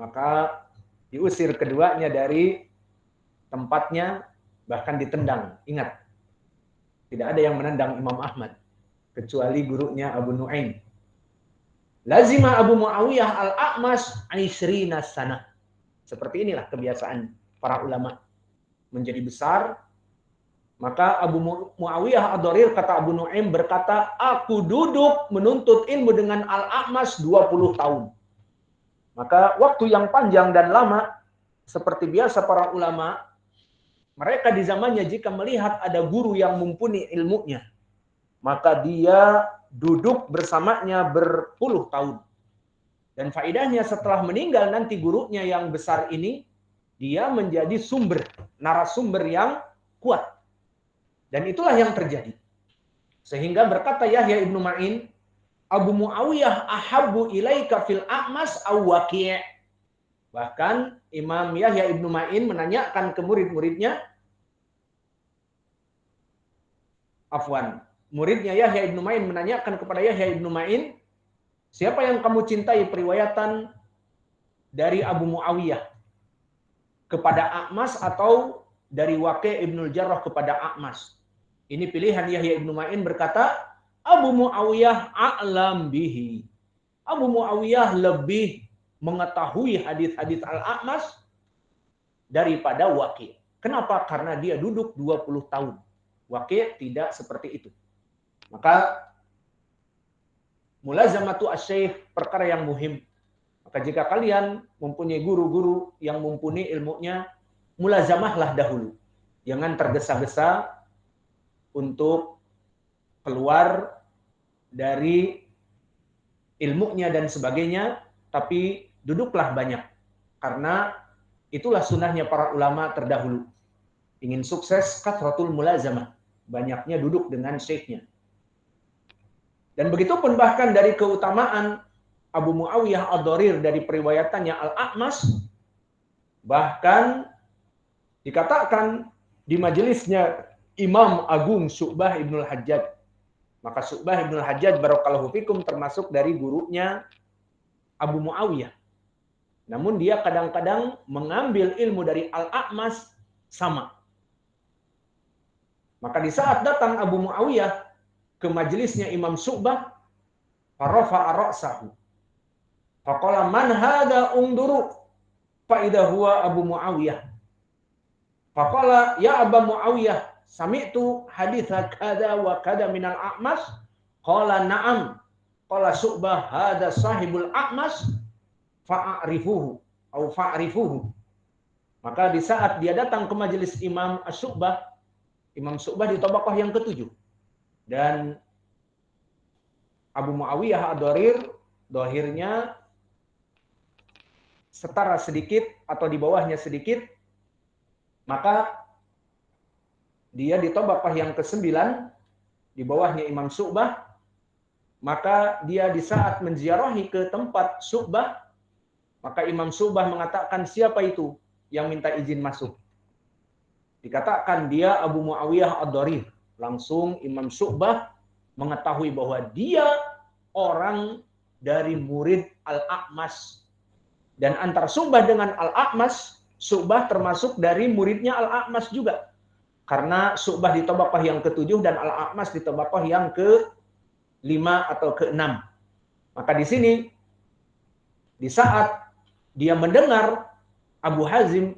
Maka diusir keduanya dari tempatnya, bahkan ditendang. Ingat, tidak ada yang menendang Imam Ahmad kecuali gurunya Abu Nu'aim. Lazima Abu Muawiyah al-A'mas 20 sana. Seperti inilah kebiasaan para ulama. Menjadi besar, maka Abu Muawiyah ad-Darir, kata Abu Nu'aim, berkata, aku duduk menuntut ilmu dengan Al-A'mas 20 tahun. Maka waktu yang panjang dan lama, seperti biasa para ulama, mereka di zamannya jika melihat ada guru yang mumpuni ilmunya, maka dia duduk bersamanya berpuluh tahun. Dan faedahnya setelah meninggal nanti gurunya yang besar ini, dia menjadi sumber, narasumber yang kuat. Dan itulah yang terjadi. Sehingga berkata Yahya ibnu Ma'in, Abu Muawiyah ahabbu ilaika fil A'mas aw Waqi'. Bahkan Imam Yahya ibnu Ma'in menanyakan ke murid-muridnya, muridnya Yahya ibnu Ma'in menanyakan kepada Yahya ibnu Ma'in, siapa yang kamu cintai periwayatan dari Abu Muawiyah kepada A'mas atau dari Waqi' ibnul Jarrah kepada A'mas? Ini pilihan Yahya ibnu Ma'in berkata, Abu Muawiyah a'lam bihi. Abu Muawiyah lebih mengetahui hadis-hadis Al-A'mas daripada Waqi'. Kenapa? Karena dia duduk 20 tahun. Waqi' tidak seperti itu. Maka mulazamatu asy-syaikh perkara yang muhim. Maka jika kalian mempunyai guru-guru yang mumpuni ilmunya, mulazamahlah dahulu. Jangan tergesa-gesa untuk keluar dari ilmunya dan sebagainya, tapi duduklah banyak. Karena itulah sunnahnya para ulama terdahulu. Ingin sukses, kathratul mulazamah. Banyaknya duduk dengan syekhnya. Dan begitu pun bahkan dari keutamaan Abu Muawiyah ad-Darir dari periwayatannya Al-A'mas, bahkan dikatakan di majelisnya Imam Agung Syu'bah ibnul Hajjaj. Maka Syu'bah ibnul Hajjaj barakallahu fikum termasuk dari gurunya Abu Muawiyah. Namun dia kadang-kadang mengambil ilmu dari Al-A'mas sama. Maka di saat datang Abu Muawiyah ke majelisnya Imam Syu'bah, farafa'a ra'sahu. Faqala man hadha unduru fa idza huwa Abu Muawiyah. Faqala ya Abu Muawiyah, sami'tu haditha kada wa kada minal A'mas. Qala na'am. Qala Syu'bah hadha sahibul A'mas fa'arifuhu atau fa'arifuhu. Maka di saat dia datang ke majelis Imam Syu'bah, Imam Syu'bah di tabaqah yang ke-7. Dan Abu Muawiyah ad-Darir dohirnya setara sedikit atau di bawahnya sedikit, maka dia di tabaqah yang ke-9 di bawahnya Imam Syu'bah. Maka dia di saat menziarahi ke tempat Syu'bah, maka Imam Syu'bah mengatakan, siapa itu yang minta izin masuk? Dikatakan dia Abu Muawiyah ad-Darir. Langsung Imam Syu'bah mengetahui bahwa dia orang dari murid Al-A'mas. Dan antara Syu'bah dengan Al-A'mas, Syu'bah termasuk dari muridnya Al-A'mas juga. Karena Syu'bah di tabaqah yang ke-7 dan Al-A'mas di tabaqah yang ke-5 atau ke-6. Maka di sini, di saat dia mendengar Abu Hazim,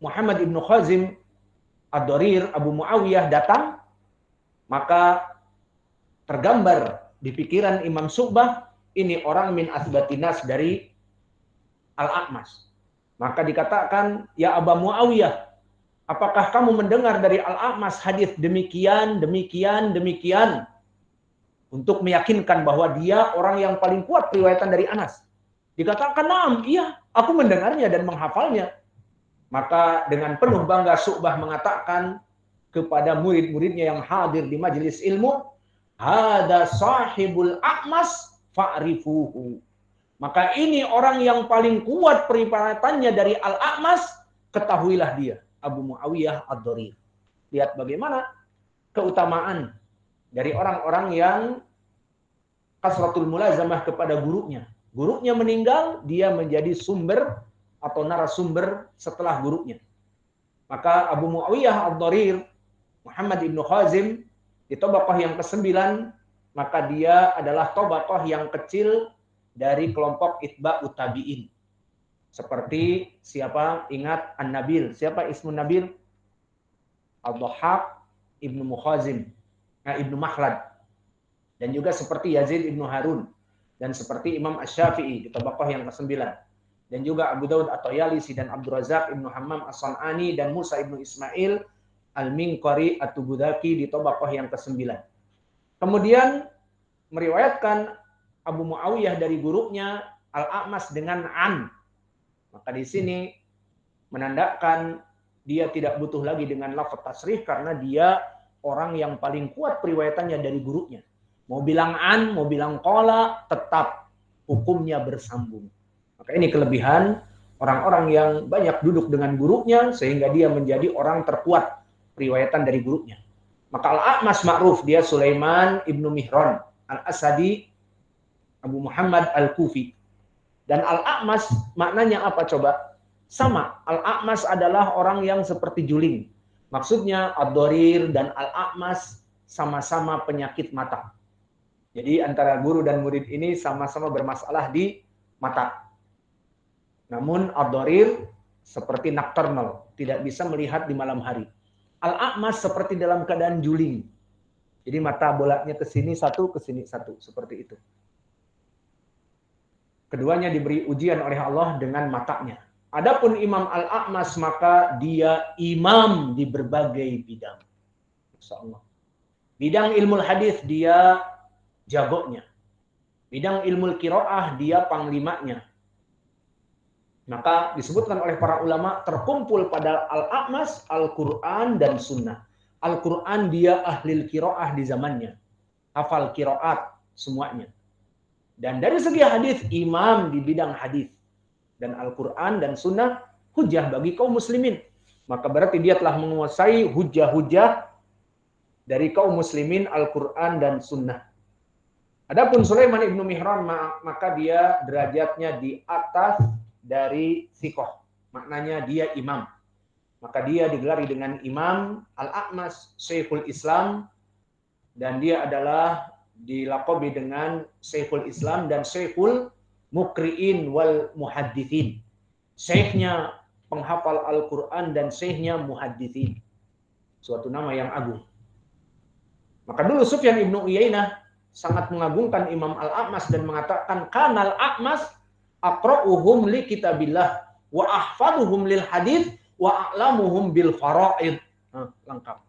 Muhammad ibnu Khazim ad-Darir, Abu Muawiyah datang, maka tergambar di pikiran Imam Syu'bah, ini orang min asbatinas dari Al-A'mas. Maka dikatakan, ya Abu Muawiyah, apakah kamu mendengar dari Al-A'mas hadis demikian, demikian, demikian? Untuk meyakinkan bahwa dia orang yang paling kuat riwayatan dari Anas. Dikatakan, naam, iya, aku mendengarnya dan menghafalnya. Maka dengan penuh bangga Syu'bah mengatakan kepada murid-muridnya yang hadir di majelis ilmu, hada sahibul A'mas fa'rifuhu. Maka ini orang yang paling kuat periwayatannya dari Al-A'mas, ketahuilah dia, Abu Muawiyah ad-Darir. Lihat bagaimana keutamaan dari orang-orang yang kasratul mulazamah kepada gurunya. Gurunya meninggal, dia menjadi sumber atau narasumber setelah gurunya. Maka Abu Muawiyah ad-Dharir, Muhammad ibnu Khazim, di tabaqah yang ke-9, maka dia adalah tabaqah yang kecil dari kelompok itba'ut tabi'in. Seperti siapa? Ingat An-Nabil. Siapa ismun Nabil? Ad-Dhahhak ibnu Mukhazim, ibnu Makhlad. Dan juga seperti Yazid ibnu Harun. Dan seperti Imam Asy-Syafi'i di tabaqah yang ke-9. Dan juga Abu Daud At-Tayalisi dan Abdul Razak ibnu Hammam As-San'ani dan Musa ibnu Ismail Al-Minqari At-Tubudaki di tabaqah yang ke-9. Kemudian meriwayatkan Abu Muawiyah dari gurunya Al-A'mas dengan an. Maka di sini menandakan dia tidak butuh lagi dengan lafaz tasrih karena dia orang yang paling kuat periwayatannya dari gurunya. Mau bilang an, mau bilang qala, tetap hukumnya bersambung. Maka ini kelebihan orang-orang yang banyak duduk dengan gurunya sehingga dia menjadi orang terkuat periwayatan dari gurunya. Maka Al-A'mas ma'ruf, dia Sulaiman ibnu Mihran Al-Asadi Abu Muhammad Al-Kufi. Dan Al-A'mas maknanya apa coba? Sama, Al-A'mas adalah orang yang seperti juling. Maksudnya Ad-Dharir dan Al-A'mas sama-sama penyakit mata. Jadi antara guru dan murid ini sama-sama bermasalah di mata. Namun Ad-Dharir seperti nocturnal, tidak bisa melihat di malam hari. Al-A'mas seperti dalam keadaan juling. Jadi mata bolaknya ke sini satu, seperti itu. Keduanya diberi ujian oleh Allah dengan matanya. Adapun Imam Al-A'mas maka dia imam di berbagai bidang. Masyaallah. Bidang ilmu hadis dia jagonya. Bidang ilmu qiraah dia panglimanya. Maka disebutkan oleh para ulama terkumpul pada Al-A'mas Al-Qur'an dan Sunnah. Al-Qur'an dia ahli qiraah di zamannya. Hafal qiraat semuanya. Dan dari segi hadis imam di bidang hadis. Dan Al-Qur'an dan Sunnah hujah bagi kaum muslimin. Maka berarti dia telah menguasai hujah-hujah dari kaum muslimin Al-Qur'an dan Sunnah. Adapun Sulaiman ibnu Mihran maka dia derajatnya di atas dari thiqah. Maknanya dia imam. Maka dia digelari dengan imam. Al-A'mas Syekhul Islam. Dan dia adalah dilaqabi dengan Syekhul Islam dan Syekhul Muqri'in wal Muhaddithin. Syekhnya penghafal Al-Quran dan syekhnya muhaddithin. Suatu nama yang agung. Maka dulu Sufyan ibnu Uyainah sangat mengagungkan Imam Al-A'mas dan mengatakan kanal A'mas aqra'uhum li kitabillah wa ahfaduhum lil hadits wa a'lamuhum bil fara'id. Lengkap.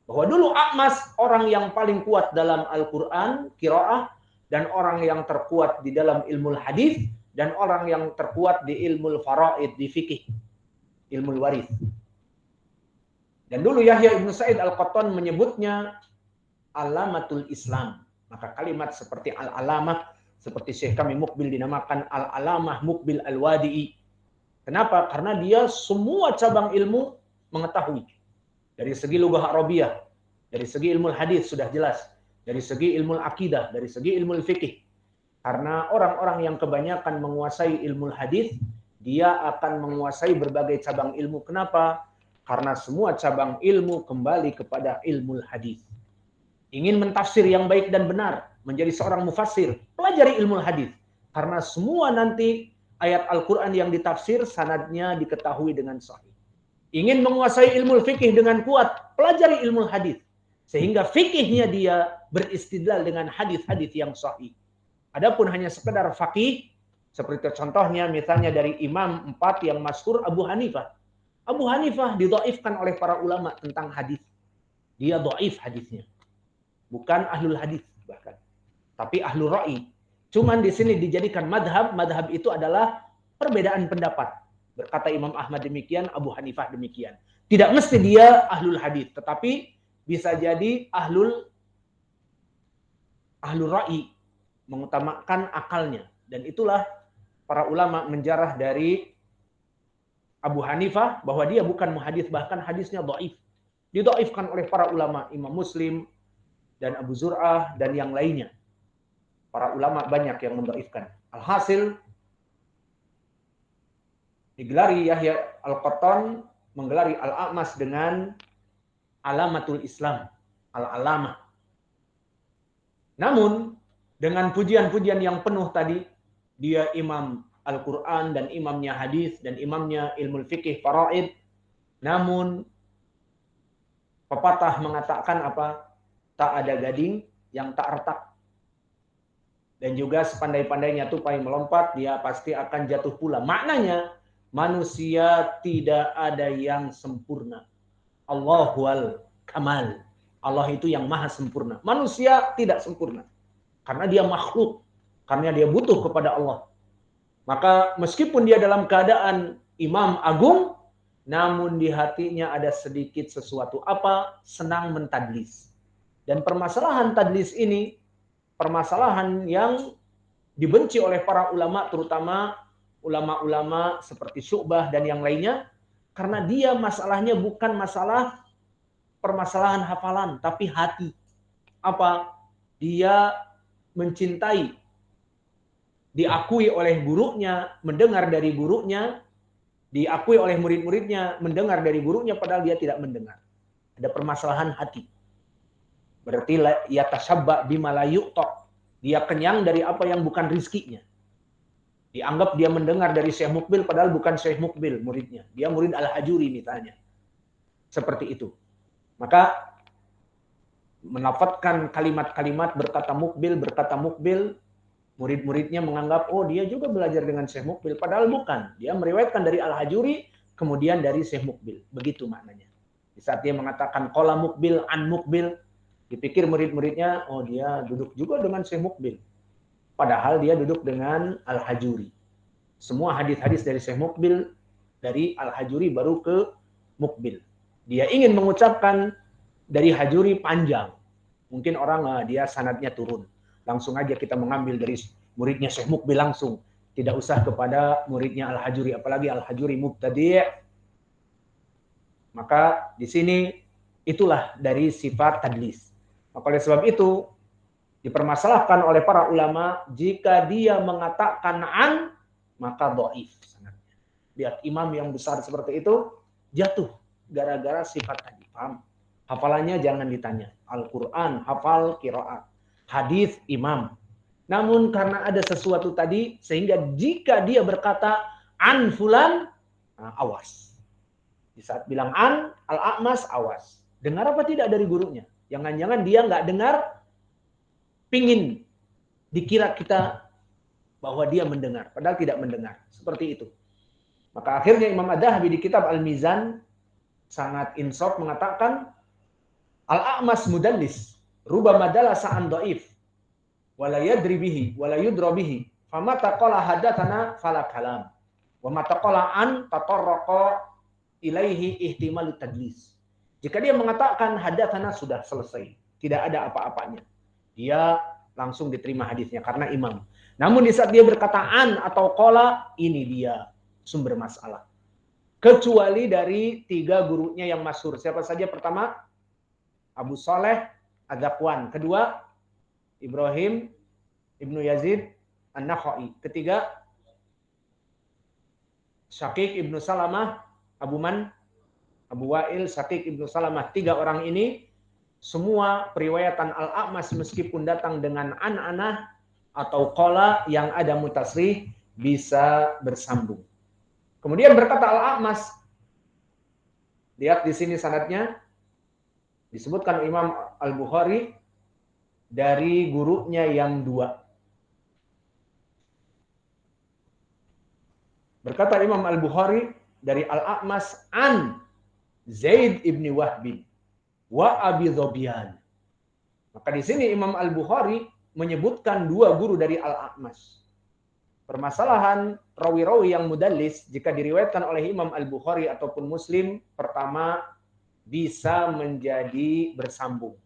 Bahwa dulu A'mas orang yang paling kuat dalam Al-Quran, qiraah, dan orang yang terkuat di dalam ilmu hadis, dan orang yang terkuat di ilmu faraid, di fikih, ilmu waris. Dan dulu Yahya ibnu Sa'id Al-Qattan menyebutnya alamatul Islam. Maka kalimat seperti al-alamah, seperti Syekh kami Mukbil dinamakan al-alamah Mukbil Al-Wadi'i. Kenapa? Karena dia semua cabang ilmu mengetahui. Dari segi lughah Arabiyah, dari segi ilmu hadis sudah jelas, dari segi ilmu akidah, dari segi ilmu fikih. Karena orang-orang yang kebanyakan menguasai ilmu hadis, dia akan menguasai berbagai cabang ilmu. Kenapa? Karena semua cabang ilmu kembali kepada ilmu hadis. Ingin mentafsir yang baik dan benar, menjadi seorang mufassir, pelajari ilmu hadis. Karena semua nanti ayat Al-Quran yang ditafsir, sanadnya diketahui dengan sahih. Ingin menguasai ilmu fikih dengan kuat, pelajari ilmu hadis. Sehingga fikihnya dia beristidlal dengan hadis-hadis yang sahih. Adapun hanya sekedar faqih, seperti contohnya misalnya dari Imam 4 yang masyhur Abu Hanifah. Abu Hanifah didhaifkan oleh para ulama tentang hadis. Dia dhaif hadisnya. Bukan ahlul hadis bahkan. Tapi ahlul ra'i. Cuman di sini dijadikan madhab. Madhab itu adalah perbedaan pendapat. Berkata Imam Ahmad demikian, Abu Hanifah demikian. Tidak mesti dia ahlul hadis, tetapi bisa jadi ahlul ra'i, mengutamakan akalnya. Dan itulah para ulama menjarah dari Abu Hanifah bahwa dia bukan muhadits, bahkan hadisnya dhaif. Didhaifkan oleh para ulama, Imam Muslim dan Abu Zur'ah dan yang lainnya. Para ulama banyak yang mendhaifkan. Alhasil digelari Yahya Al-Qattan menggelari Al-A'mas dengan alamatul Islam, al-alamah. Namun dengan pujian-pujian yang penuh tadi, dia imam Al-Quran dan imamnya hadis dan imamnya ilmu fikih faraid. Namun pepatah mengatakan apa? Tak ada gading yang tak retak. Dan juga sepandai-pandainya tupai melompat, dia pasti akan jatuh pula. Maknanya, manusia tidak ada yang sempurna. Allahual kamal. Allah itu yang maha sempurna. Manusia tidak sempurna. Karena dia makhluk. Karena dia butuh kepada Allah. Maka meskipun dia dalam keadaan imam agung, namun di hatinya ada sedikit sesuatu apa? Senang mentadlis. Dan permasalahan tadlis ini, permasalahan yang dibenci oleh para ulama, terutama ulama-ulama seperti Syu'bah dan yang lainnya, karena dia masalahnya bukan masalah permasalahan hafalan, tapi hati. Apa? Dia mencintai, diakui oleh gurunya, mendengar dari gurunya, diakui oleh murid-muridnya, mendengar dari gurunya, padahal dia tidak mendengar. Ada permasalahan hati. Berarti ya tasabba bima la yu'ta. Dia kenyang dari apa yang bukan rizkinya. Dianggap dia mendengar dari Syekh Mukbil, padahal bukan Syekh Mukbil muridnya. Dia murid Al-Hajuri misalnya. Seperti itu. Maka menafatkan kalimat-kalimat berkata Mukbil, murid-muridnya menganggap, oh dia juga belajar dengan Syekh Mukbil. Padahal bukan. Dia meriwayatkan dari Al-Hajuri, kemudian dari Syekh Mukbil. Begitu maknanya. Di saat dia mengatakan qala Mukbil an Mukbil, dipikir murid-muridnya, oh dia duduk juga dengan Syekh Mukbil. Padahal dia duduk dengan Al-Hajuri. Semua hadis-hadis dari Syekh Mukbil, dari Al-Hajuri baru ke Mukbil. Dia ingin mengucapkan dari Hajuri panjang. Mungkin orang, dia sanadnya turun. Langsung aja kita mengambil dari muridnya Syekh Mukbil langsung. Tidak usah kepada muridnya Al-Hajuri. Apalagi Al-Hajuri mubtadi'. Maka di sini itulah dari sifat tadlis. Maka oleh sebab itu, dipermasalahkan oleh para ulama, jika dia mengatakan an, maka dhaif sanadnya. Lihat imam yang besar seperti itu, jatuh gara-gara sifat tadi. Paham? Hafalannya jangan ditanya. Al-Quran, hafal, qiraat. Hadis, imam. Namun karena ada sesuatu tadi, sehingga jika dia berkata an fulan, awas. Di saat bilang an, al-a'mas, awas. Dengar apa tidak dari gurunya? Jangan-jangan dia nggak dengar, pingin dikira kita bahwa dia mendengar, padahal tidak mendengar. Seperti itu. Maka akhirnya Imam Ad-Dhahabi di kitab Al-Mizan sangat insaf mengatakan, al-a'mas mudallis, rubama dalasa an dhaif, wala yadri bihi, wala yudra bihi, famata qala hadatsana fala kalam, wa mata qala an tatarraqa ilaihi ihtimalu tadlis. Jika dia mengatakan hadatsana sudah selesai, tidak ada apa-apanya. Dia langsung diterima hadisnya karena imam. Namun di saat dia berkata an atau qala, ini dia sumber masalah. Kecuali dari 3 gurunya yang masyhur. Siapa saja? Pertama, Abu Saleh Ad-Dhakwan. Kedua, Ibrahim Ibnu Yazid An-Nakhai. Ketiga, Syaqiq Ibnu Salamah Abu Wa'il, Syaqiq Ibnu Salamah. 3 orang ini semua periwayatan Al-A'mas meskipun datang dengan an-anah atau qala yang ada mutasrih bisa bersambung. Kemudian berkata Al-A'mas, lihat di sini sanadnya disebutkan Imam Al-Bukhari dari gurunya yang 2. Berkata Imam Al-Bukhari dari Al-A'mas an Zaid ibni Wahbi wa Abi Dhobian. Maka di sini Imam Al-Bukhari menyebutkan 2 guru dari Al-A'mas. Permasalahan rawi-rawi yang mudallis jika diriwayatkan oleh Imam Al-Bukhari ataupun Muslim, pertama bisa menjadi bersambung.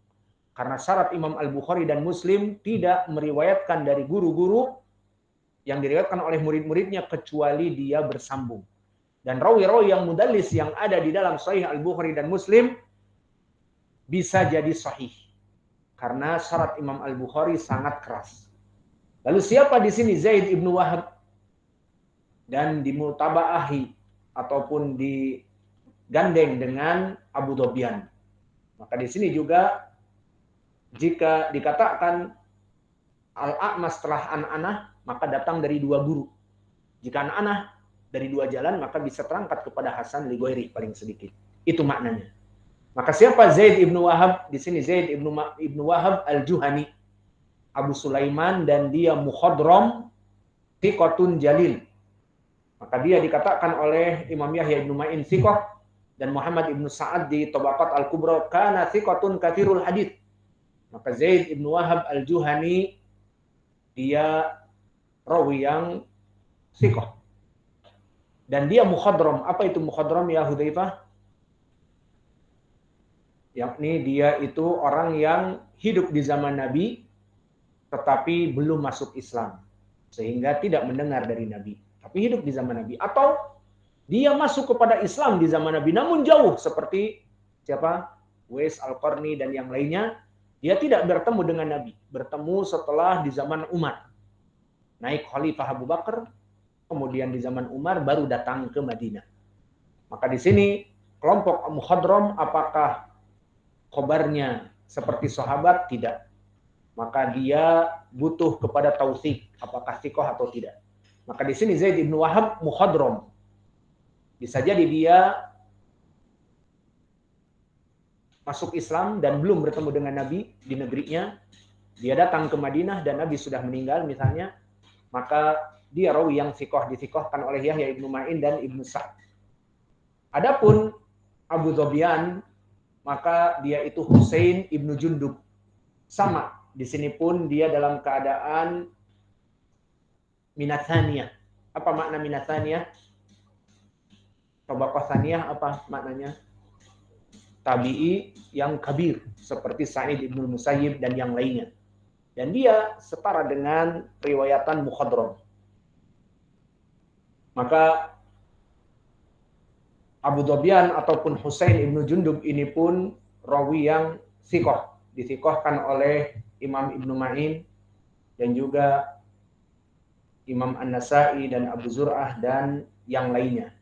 Karena syarat Imam Al-Bukhari dan Muslim tidak meriwayatkan dari guru-guru yang diriwayatkan oleh murid-muridnya kecuali dia bersambung. Dan rawi-rawi yang mudallis yang ada di dalam Sahih Al-Bukhari dan Muslim bisa jadi sahih. Karena syarat Imam Al-Bukhari sangat keras. Lalu siapa di sini Zaid ibnu Wahab? Dan dimutabaahi ataupun digandeng dengan Abu Dhobyan. Maka di sini juga jika dikatakan al-a'mas setelah an-anah, maka datang dari dua guru. Jika an-anah dari dua jalan, maka bisa terangkat kepada Hasan li ghairi paling sedikit. Itu maknanya. Maka siapa Zaid ibnu Wahab? Di sini Zaid ibnu Wahab al-Juhani, Abu Sulaiman, dan dia mukhadram thiqatun jalil. Maka dia dikatakan oleh Imam Yahya ibnu Ma'in thiqah, dan Muhammad ibnu Sa'ad di Tabaqat al-Kubra kana thiqatun katsirul hadits. Maka Zaid ibnu Wahab al-Juhani dia rawi yang thiqah. Dan dia mukhadram. Apa itu mukhadram ya Hudzaifah? Yakni dia itu orang yang hidup di zaman Nabi tetapi belum masuk Islam, sehingga tidak mendengar dari Nabi, tapi hidup di zaman Nabi. Atau dia masuk kepada Islam di zaman Nabi namun jauh, seperti siapa? Uwais Al-Qarni dan yang lainnya. Dia tidak bertemu dengan Nabi, bertemu setelah di zaman Umar. Naik Khalifah Abu Bakar, kemudian di zaman Umar baru datang ke Madinah. Maka di sini kelompok mukhadram, apakah khobarnya seperti sahabat? Tidak. Maka dia butuh kepada tausik, apakah thiqah atau tidak. Maka di sini Zaid ibnu Wahab mukhadram. Bisa jadi dia masuk Islam dan belum bertemu dengan Nabi di negerinya. Dia datang ke Madinah dan Nabi sudah meninggal misalnya. Maka dia rawi yang thiqah, dithiqahkan oleh Yahya ibnu Ma'in dan Ibnu Sa'd. Adapun Abu Dhobyan, maka dia itu Husain ibnu Jundub. Sama. Di sini pun dia dalam keadaan minatsaniyah. Apa makna minatsaniyah? Tabaqah tsaniyah apa maknanya? Tabi'i yang kabir, seperti Sa'id ibnu Musayyib dan yang lainnya. Dan dia setara dengan riwayatan mukhadram. Maka Abu Dhobyan ataupun Husain ibnu Jundub ini pun rawi yang thiqah, dithiqahkan oleh Imam Ibnu Ma'in dan juga Imam An-Nasa'i dan Abu Zur'ah dan yang lainnya.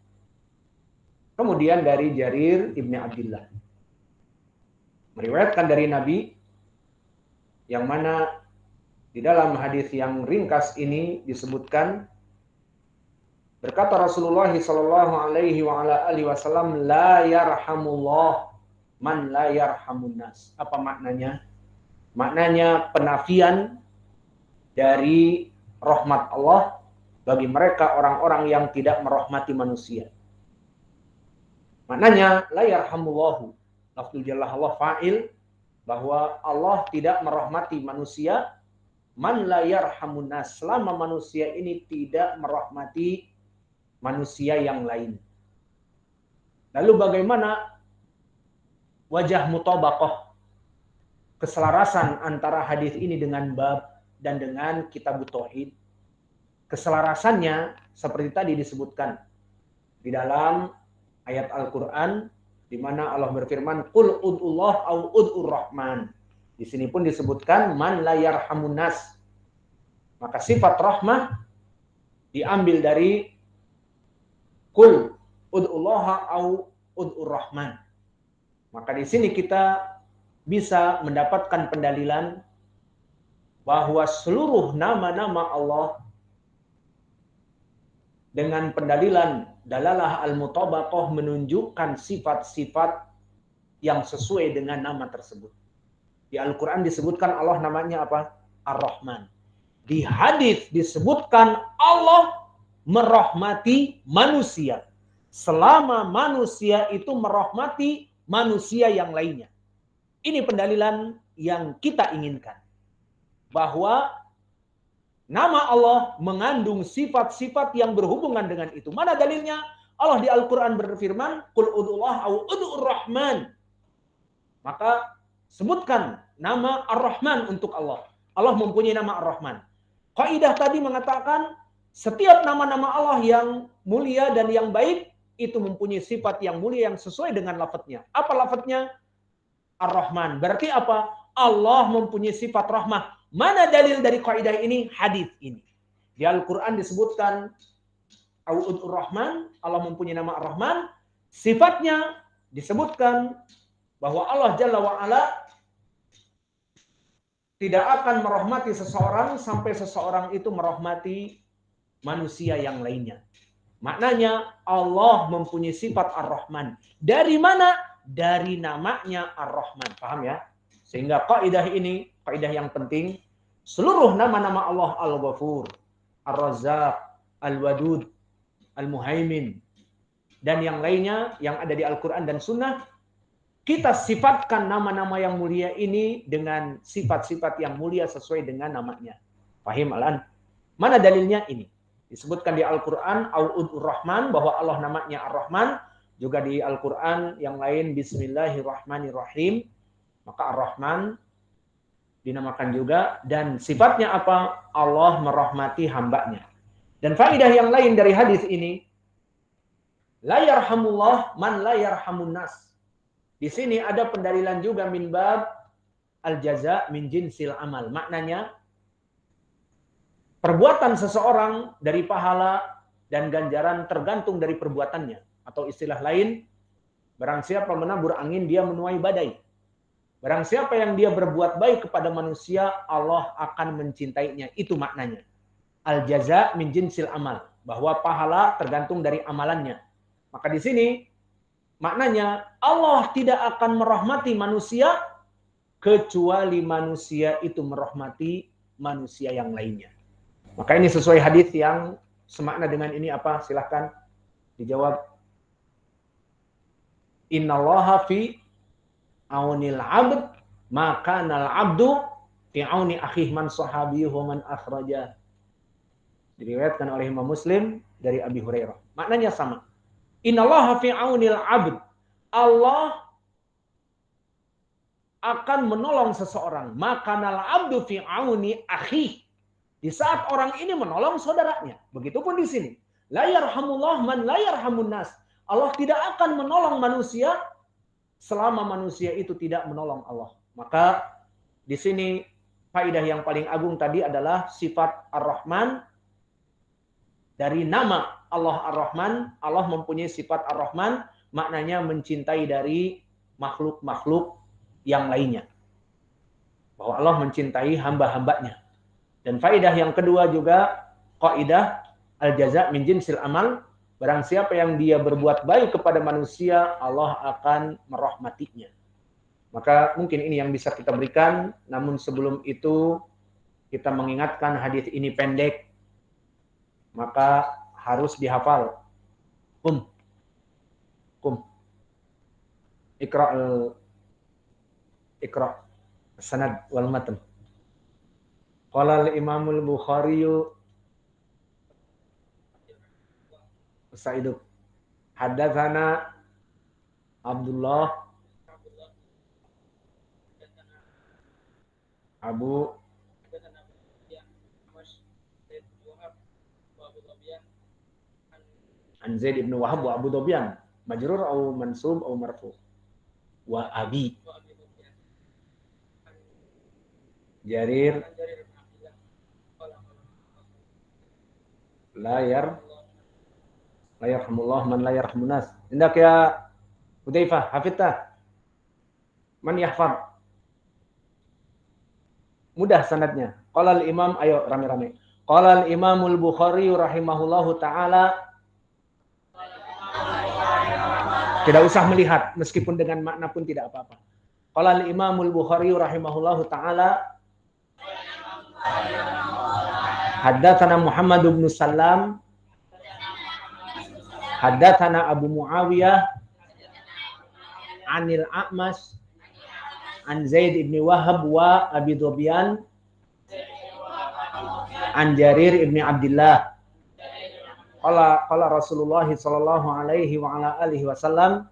Kemudian dari Jarir Ibnu Abdillah, meriwayatkan dari Nabi, yang mana di dalam hadis yang ringkas ini disebutkan, berkata Rasulullah sallallahu alaihi wa ala alihi wasallam, la yarhamullah man la yarhamun nas. Apa maknanya? Maknanya penafian dari rahmat Allah bagi mereka orang-orang yang tidak merahmati manusia. Maknanya la yarhamullahu, lafzul jallah Allah fa'il, bahwa Allah tidak merahmati manusia, man la yarhamun nas, selama manusia ini tidak merahmati manusia yang lain. Lalu bagaimana wajah mutabaqah, keselarasan antara hadis ini dengan bab dan dengan kitab tauhid? Keselarasannya seperti tadi disebutkan di dalam ayat Al-Qur'an, di mana Allah berfirman, qul ud'ullah au ud'ur rahman. Di sini pun disebutkan man la yarhamun nas. Maka sifat rahmah diambil dari qul ud'ullah au ud'ur rahman. Maka di sini kita bisa mendapatkan pendalilan bahwa seluruh nama-nama Allah dengan pendalilan dalalah al-mutabaqah menunjukkan sifat-sifat yang sesuai dengan nama tersebut. Di Al-Quran disebutkan Allah namanya apa? Ar-Rahman. Di hadis disebutkan Allah merahmati manusia selama manusia itu merahmati manusia yang lainnya. Ini pendalilan yang kita inginkan, bahwa nama Allah mengandung sifat-sifat yang berhubungan dengan itu. Mana dalilnya? Allah di Al-Quran berfirman, qul ud'ullah au ud'ur rahman. Maka sebutkan nama Ar-Rahman untuk Allah. Allah mempunyai nama Ar-Rahman. Kaidah tadi mengatakan setiap nama-nama Allah yang mulia dan yang baik itu mempunyai sifat yang mulia yang sesuai dengan lafadznya. Apa lafadznya? Ar-Rahman. Berarti apa? Allah mempunyai sifat rahmah. Mana dalil dari kaidah ini? Hadis ini. Di Al-Quran disebutkan Au'udur Rahman, Allah mempunyai nama Ar-Rahman. Sifatnya disebutkan bahwa Allah Jalla wa'ala tidak akan merahmati seseorang sampai seseorang itu merahmati manusia yang lainnya. Maknanya Allah mempunyai sifat Ar-Rahman. Dari mana? Dari namanya Ar-Rahman. Paham ya? Sehingga kaidah ini, kaidah yang penting, seluruh nama-nama Allah Al-Ghafur, Ar-Razzaq, Al-Wadud, Al-Muhaimin, dan yang lainnya yang ada di Al-Quran dan Sunnah, kita sifatkan nama-nama yang mulia ini dengan sifat-sifat yang mulia sesuai dengan namanya. Fahim al-an? Mana dalilnya ini? Disebutkan di Al-Quran, Au'udur Rahman, bahwa Allah namanya Ar-Rahman. Juga di Al-Quran yang lain, Bismillahirrahmanirrahim. Maka Ar-Rahman dinamakan juga. Dan sifatnya apa? Allah merahmati hambanya. Dan faedah yang lain dari hadis ini, la yarhamullah man la yarhamun nas. Di sini ada pendalilan juga min bab al-jaza min jinsil amal. Maknanya perbuatan seseorang dari pahala dan ganjaran tergantung dari perbuatannya. Atau istilah lain, barang siapa menabur angin dia menuai badai. Barang siapa yang dia berbuat baik kepada manusia, Allah akan mencintainya. Itu maknanya. Al-jaza min jinsil amal. Bahwa pahala tergantung dari amalannya. Maka di sini maknanya Allah tidak akan merahmati manusia kecuali manusia itu merahmati manusia yang lainnya. Maka ini sesuai hadis yang semakna dengan ini apa? Silahkan dijawab. Innallaha fi aunil abd maka nal abdu fi auni akhih man sahabiyuhu man akhraja. Diriwayatkan oleh Imam Muslim dari Abi Hurairah. Maknanya sama. Innallaha fi aunil abd. Allah akan menolong seseorang. Maka nal abdu fi auni akhi. Di saat orang ini menolong saudaranya. Begitupun di sini. La yarhamullah man la yarhamun nas. Allah tidak akan menolong manusia selama manusia itu tidak menolong Allah. Maka di sini faedah yang paling agung tadi adalah sifat Ar-Rahman. Dari nama Allah Ar-Rahman, Allah mempunyai sifat Ar-Rahman, maknanya mencintai dari makhluk-makhluk yang lainnya. Bahwa Allah mencintai hamba-hambanya. Dan faedah yang kedua juga, kaidah al-jaza min jinsil amal, barang siapa yang dia berbuat baik kepada manusia, Allah akan merahmatinya. Maka mungkin ini yang bisa kita berikan, namun sebelum itu kita mengingatkan hadis ini pendek, maka harus dihafal. Kum. Iqra sanad wal matan. Qala al-Imam al-Bukhari Sa'iduk haddatsana Abdullah Abu an Zaid ibn Wahab wa Abu Dobyan majrur au mansub au marfu wa abi Jarir la yarhamullah man la yarhamun nas. Indak ya Hudzaifah, hafidta? Man yahfad? Mudah sanadnya. Qala al-Imam, ayo rame-rame. Qala al-Imam al-Bukhari rahimahullahu taala. Tidak usah melihat, meskipun dengan makna pun tidak apa-apa. Qala al-Imam al-Bukhari rahimahullahu taala. Haddatsana Muhammad bin Salam. Haddatsana Abu Muawiyah anil A'mas an Zaid ibn Wahab wa Abi Dobyan an Jarir ibn Abdullah qala Rasulullah sallallahu alaihi wa ala alihi wasallam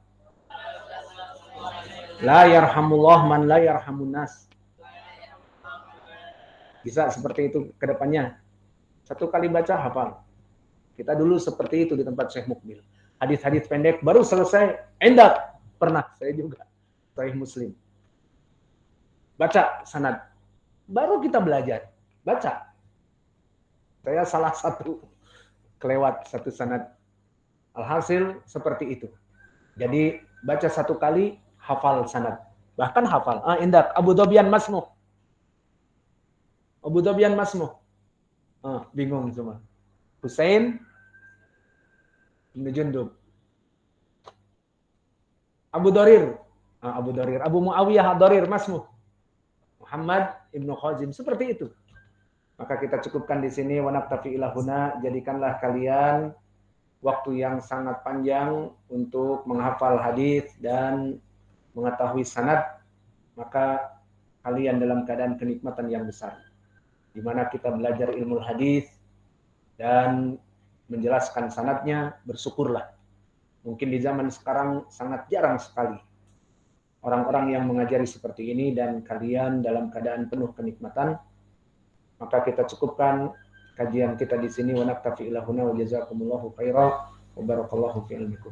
la yarhamullah man la yarhamun nas. Bisa seperti itu ke depannya. Satu kali baca hafal. Kita dulu seperti itu di tempat Syekh Mukbil. Hadis-hadis pendek baru selesai. Endak. Pernah saya juga. Sahih Muslim. Baca sanad. baru kita belajar baca. Saya salah satu kelewat satu sanad. Alhasil seperti itu. Jadi baca satu kali hafal sanad. Bahkan hafal. Indak Abu Dobyan Masmu. Abu Dobyan Masmu. Bingung semua. Husain bin Jundub. Abu Dorir. Abu Dorir. Abu Muawiyah Dorir Masmu. Muhammad ibnu Khazim. Seperti itu. Maka kita cukupkan di sini. Wa naktafi ilahuna. Jadikanlah kalian waktu yang sangat panjang untuk menghafal hadis dan mengetahui sanad, maka kalian dalam keadaan kenikmatan yang besar. Di mana kita belajar ilmu hadis dan menjelaskan sanadnya, bersyukurlah. Mungkin di zaman sekarang sangat jarang sekali orang-orang yang mengajari seperti ini dan kalian dalam keadaan penuh kenikmatan. Maka kita cukupkan kajian kita di sini. Wa naktafi ilahuna wa jazakumullahu khairan wa barakallahu fi ilmikum.